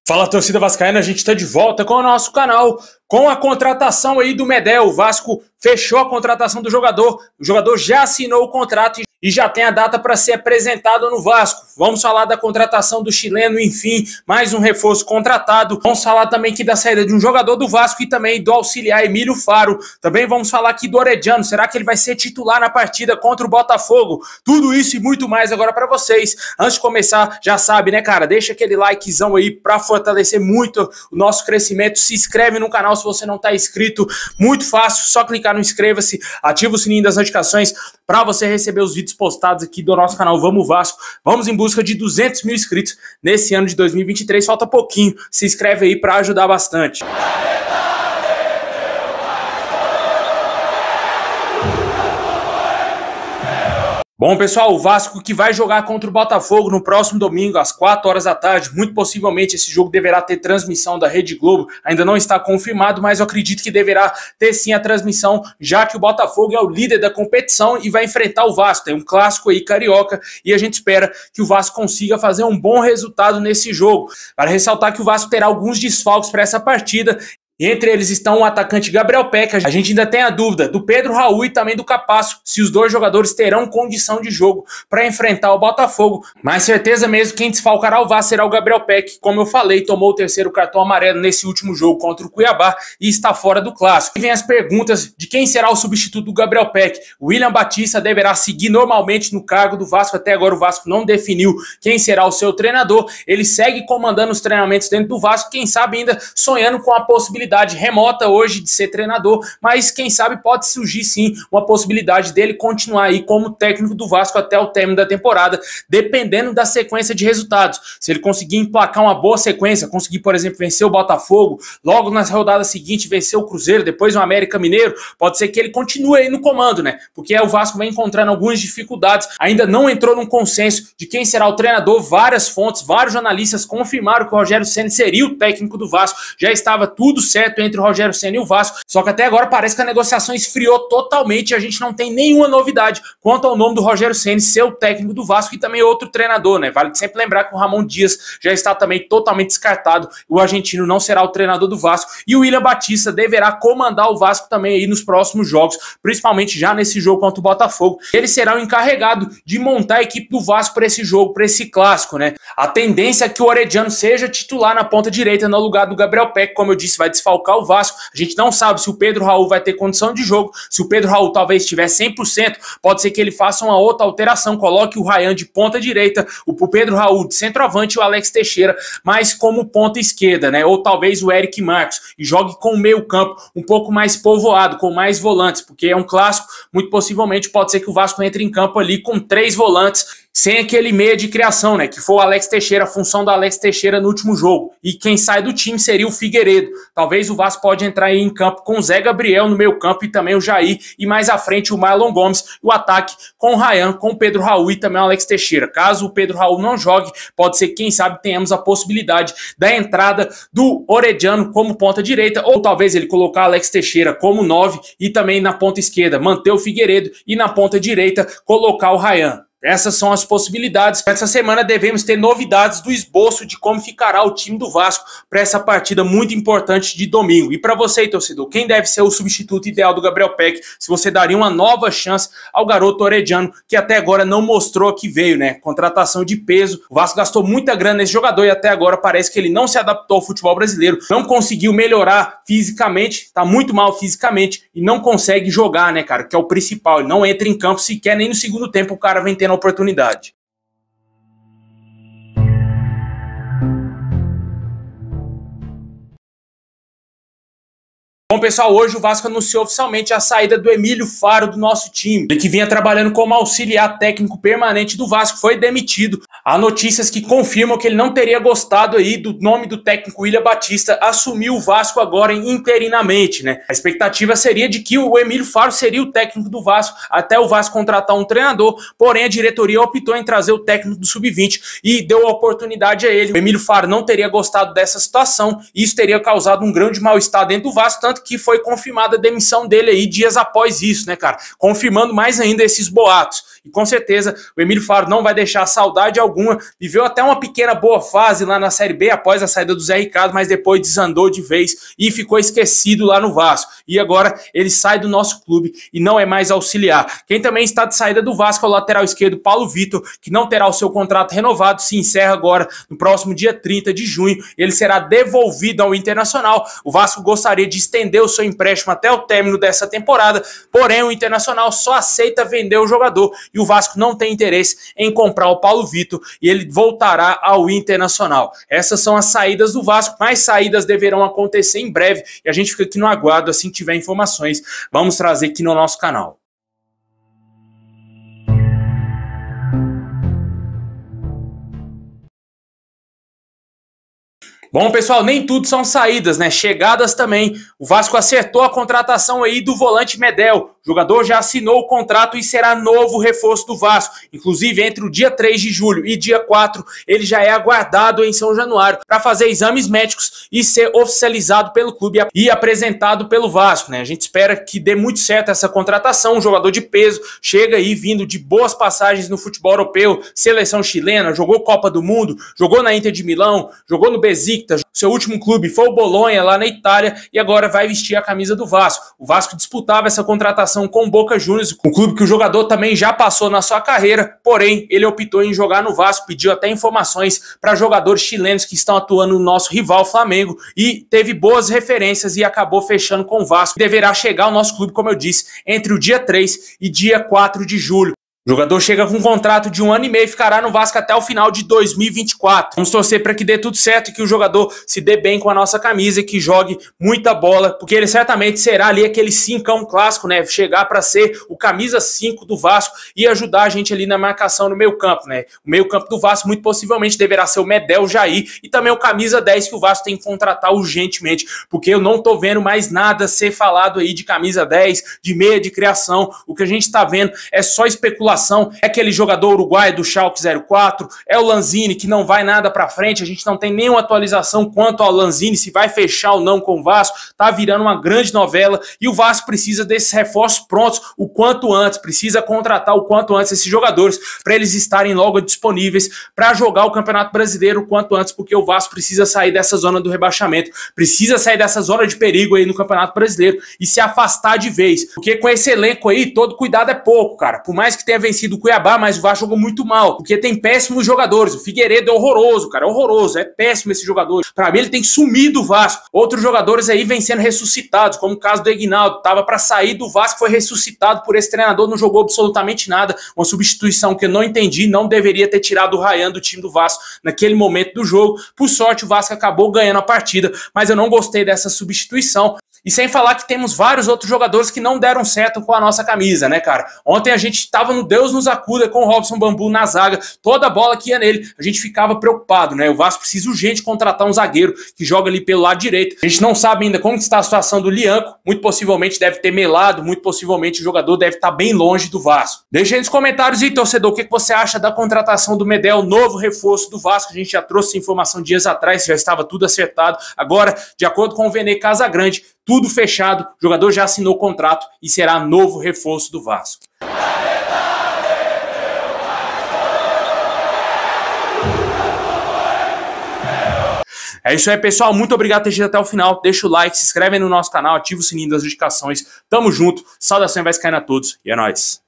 Fala, torcida vascaína, a gente está de volta com o nosso canal, com a contratação aí do Medel. O Vasco fechou a contratação do jogador, o jogador já assinou o contrato e já tem a data para ser apresentado no Vasco. Vamos falar da contratação do chileno, enfim, mais um reforço contratado. Vamos falar também aqui da saída de um jogador do Vasco e também do auxiliar Emílio Faro. Também vamos falar aqui do Orediano, será que ele vai ser titular na partida contra o Botafogo? Tudo isso e muito mais agora para vocês. Antes de começar, já sabe, né, cara? Deixa aquele likezão aí para fortalecer muito o nosso crescimento. Se inscreve no canal se você não está inscrito. Muito fácil, só clicar no inscreva-se, ativa o sininho das notificações para você receber os vídeos postados aqui do nosso canal Vamos Vasco. Vamos em busca de 200 mil inscritos nesse ano de 2023. Falta pouquinho. Se inscreve aí para ajudar bastante. Bom, pessoal, o Vasco que vai jogar contra o Botafogo no próximo domingo, às 4 horas da tarde. Muito possivelmente esse jogo deverá ter transmissão da Rede Globo. Ainda não está confirmado, mas eu acredito que deverá ter sim a transmissão, já que o Botafogo é o líder da competição e vai enfrentar o Vasco. Tem um clássico aí carioca e a gente espera que o Vasco consiga fazer um bom resultado nesse jogo. Para ressaltar que o Vasco terá alguns desfalques para essa partida. Entre eles estão o atacante Gabriel Peck. A gente ainda tem a dúvida do Pedro Raul e também do Capasso, se os dois jogadores terão condição de jogo para enfrentar o Botafogo. Mas certeza mesmo, quem desfalcará o Vasco será o Gabriel Peck, como eu falei, tomou o terceiro cartão amarelo nesse último jogo contra o Cuiabá e está fora do clássico. E vem as perguntas de quem será o substituto do Gabriel Peck. O William Batista deverá seguir normalmente no cargo do Vasco. Até agora o Vasco não definiu quem será o seu treinador. Ele segue comandando os treinamentos dentro do Vasco, quem sabe ainda sonhando com a possibilidade remota hoje de ser treinador, mas quem sabe pode surgir sim uma possibilidade dele continuar aí como técnico do Vasco até o término da temporada, dependendo da sequência de resultados. Se ele conseguir emplacar uma boa sequência, conseguir, por exemplo, vencer o Botafogo, logo nas rodadas seguintes vencer o Cruzeiro, depois o América Mineiro, pode ser que ele continue aí no comando, né? Porque o Vasco vem encontrando algumas dificuldades, ainda não entrou num consenso de quem será o treinador. Várias fontes, vários jornalistas confirmaram que o Rogério Ceni seria o técnico do Vasco, já estava tudo certo entre o Rogério Ceni e o Vasco, só que até agora parece que a negociação esfriou totalmente e a gente não tem nenhuma novidade quanto ao nome do Rogério Ceni ser o técnico do Vasco e também outro treinador, né? Vale sempre lembrar que o Ramon Dias já está também totalmente descartado, o argentino não será o treinador do Vasco e o William Batista deverá comandar o Vasco também aí nos próximos jogos, principalmente já nesse jogo contra o Botafogo. Ele será o encarregado de montar a equipe do Vasco para esse jogo, para esse clássico, né? A tendência é que o Orediano seja titular na ponta direita no lugar do Gabriel Peck, como eu disse, vai desfalcar o Vasco. A gente não sabe se o Pedro Raul vai ter condição de jogo. Se o Pedro Raul talvez estiver 100%, pode ser que ele faça uma outra alteração, coloque o Ryan de ponta direita, o Pedro Raul de centroavante e o Alex Teixeira mais como ponta esquerda, né? Ou talvez o Eric Marcos e jogue com o meio campo um pouco mais povoado, com mais volantes, porque é um clássico, muito possivelmente pode ser que o Vasco entre em campo ali com 3 volantes, sem aquele meia de criação, né? Que foi o Alex Teixeira, a função do Alex Teixeira no último jogo. E quem sai do time seria o Figueiredo. Talvez o Vasco pode entrar aí em campo com o Zé Gabriel no meio campo e também o Jair. E mais à frente o Marlon Gomes. O ataque com o Ryan, com o Pedro Raul e também o Alex Teixeira. Caso o Pedro Raul não jogue, pode ser que, quem sabe, tenhamos a possibilidade da entrada do Orediano como ponta direita. Ou talvez ele colocar o Alex Teixeira como 9 e também na ponta esquerda manter o Figueiredo e na ponta direita colocar o Ryan. Essas são as possibilidades. Essa semana devemos ter novidades do esboço de como ficará o time do Vasco para essa partida muito importante de domingo. E para você, torcedor, quem deve ser o substituto ideal do Gabriel Peck? Se você daria uma nova chance ao garoto Orediano, que até agora não mostrou que veio, né? Contratação de peso. O Vasco gastou muita grana nesse jogador e até agora parece que ele não se adaptou ao futebol brasileiro, não conseguiu melhorar fisicamente, tá muito mal fisicamente e não consegue jogar, né, cara? Que é o principal. Ele não entra em campo sequer, nem no segundo tempo o cara vem tendo oportunidade. Bom, pessoal, hoje o Vasco anunciou oficialmente a saída do Emílio Faro do nosso time. Ele que vinha trabalhando como auxiliar técnico permanente do Vasco foi demitido. Há notícias que confirmam que ele não teria gostado aí do nome do técnico William Batista assumir o Vasco agora interinamente, né? A expectativa seria de que o Emílio Faro seria o técnico do Vasco até o Vasco contratar um treinador, porém a diretoria optou em trazer o técnico do Sub-20 e deu a oportunidade a ele. O Emílio Faro não teria gostado dessa situação e isso teria causado um grande mal-estar dentro do Vasco, tanto que foi confirmada a demissão dele aí dias após isso, né, cara? Confirmando mais ainda esses boatos. E com certeza o Emílio Faro não vai deixar saudade alguma. Viveu até uma pequena boa fase lá na Série B após a saída do Zé Ricardo, mas depois desandou de vez e ficou esquecido lá no Vasco. E agora ele sai do nosso clube e não é mais auxiliar. Quem também está de saída do Vasco é o lateral esquerdo Paulo Vitor, que não terá o seu contrato renovado, se encerra agora no próximo dia 30 de junho. Ele será devolvido ao Internacional. O Vasco gostaria de estender o seu empréstimo até o término dessa temporada, porém o Internacional só aceita vender o jogador e o Vasco não tem interesse em comprar o Paulo Vitor e ele voltará ao Internacional. Essas são as saídas do Vasco, mais saídas deverão acontecer em breve e a gente fica aqui no aguardo. Assim que tiver informações, vamos trazer aqui no nosso canal. Bom, pessoal, nem tudo são saídas, né? Chegadas também. O Vasco acertou a contratação aí do volante Medel. O jogador já assinou o contrato e será novo reforço do Vasco. Inclusive, entre o dia 3 de julho e dia 4, ele já é aguardado em São Januário para fazer exames médicos e ser oficializado pelo clube e apresentado pelo Vasco, né? A gente espera que dê muito certo essa contratação. Um jogador de peso, chega aí vindo de boas passagens no futebol europeu, seleção chilena, jogou Copa do Mundo, jogou na Inter de Milão, jogou no Besiktas. Seu último clube foi o Bolonha, lá na Itália, e agora vai vestir a camisa do Vasco. O Vasco disputava essa contratação com o Boca Juniors, um clube que o jogador também já passou na sua carreira, porém ele optou em jogar no Vasco, pediu até informações para jogadores chilenos que estão atuando no nosso rival Flamengo e teve boas referências e acabou fechando com o Vasco. Deverá chegar ao nosso clube, como eu disse, entre o dia 3 e dia 4 de julho. O jogador chega com um contrato de 1 ano e meio e ficará no Vasco até o final de 2024. Vamos torcer para que dê tudo certo e que o jogador se dê bem com a nossa camisa e que jogue muita bola, porque ele certamente será ali aquele cincão clássico, né? Chegar para ser o camisa 5 do Vasco e ajudar a gente ali na marcação no meio campo, né? O meio campo do Vasco muito possivelmente deverá ser o Medel, Jair e também o camisa 10 que o Vasco tem que contratar urgentemente, porque eu não tô vendo mais nada ser falado aí de camisa 10, de meia de criação. O que a gente tá vendo é só especulação. É aquele jogador uruguaio do Schalke 04, é o Lanzini que não vai nada pra frente, a gente não tem nenhuma atualização quanto ao Lanzini, se vai fechar ou não com o Vasco, tá virando uma grande novela e o Vasco precisa desses reforços prontos o quanto antes, precisa contratar o quanto antes esses jogadores para eles estarem logo disponíveis para jogar o Campeonato Brasileiro o quanto antes, porque o Vasco precisa sair dessa zona do rebaixamento, precisa sair dessa zona de perigo aí no Campeonato Brasileiro e se afastar de vez, porque com esse elenco aí todo cuidado é pouco, cara, por mais que tenha vencido o Cuiabá, mas o Vasco jogou muito mal, porque tem péssimos jogadores. O Figueiredo é horroroso, cara, é horroroso, é péssimo esse jogador. Pra mim ele tem que sumir do Vasco. Outros jogadores aí vêm sendo ressuscitados, como o caso do Egnaldo, tava pra sair do Vasco, foi ressuscitado por esse treinador, não jogou absolutamente nada, uma substituição que eu não entendi, não deveria ter tirado o Ryan do time do Vasco naquele momento do jogo. Por sorte o Vasco acabou ganhando a partida, mas eu não gostei dessa substituição. E sem falar que temos vários outros jogadores que não deram certo com a nossa camisa, né, cara? Ontem a gente tava no Deus nos acuda com o Robson Bambu na zaga, toda bola que ia nele, a gente ficava preocupado, né? O Vasco precisa urgente contratar um zagueiro que joga ali pelo lado direito. A gente não sabe ainda como está a situação do Lianco, muito possivelmente deve ter melado, muito possivelmente o jogador deve estar bem longe do Vasco. Deixa aí nos comentários aí, torcedor, o que você acha da contratação do Medel, novo reforço do Vasco? A gente já trouxe informação dias atrás, já estava tudo acertado. Agora, de acordo com o Vene Casagrande, tudo fechado, o jogador já assinou o contrato e será novo reforço do Vasco. É isso aí, pessoal. Muito obrigado por ter assistido até o final. Deixa o like, se inscreve aí no nosso canal, ativa o sininho das notificações. Tamo junto. Saudação vascaína a todos e é nóis.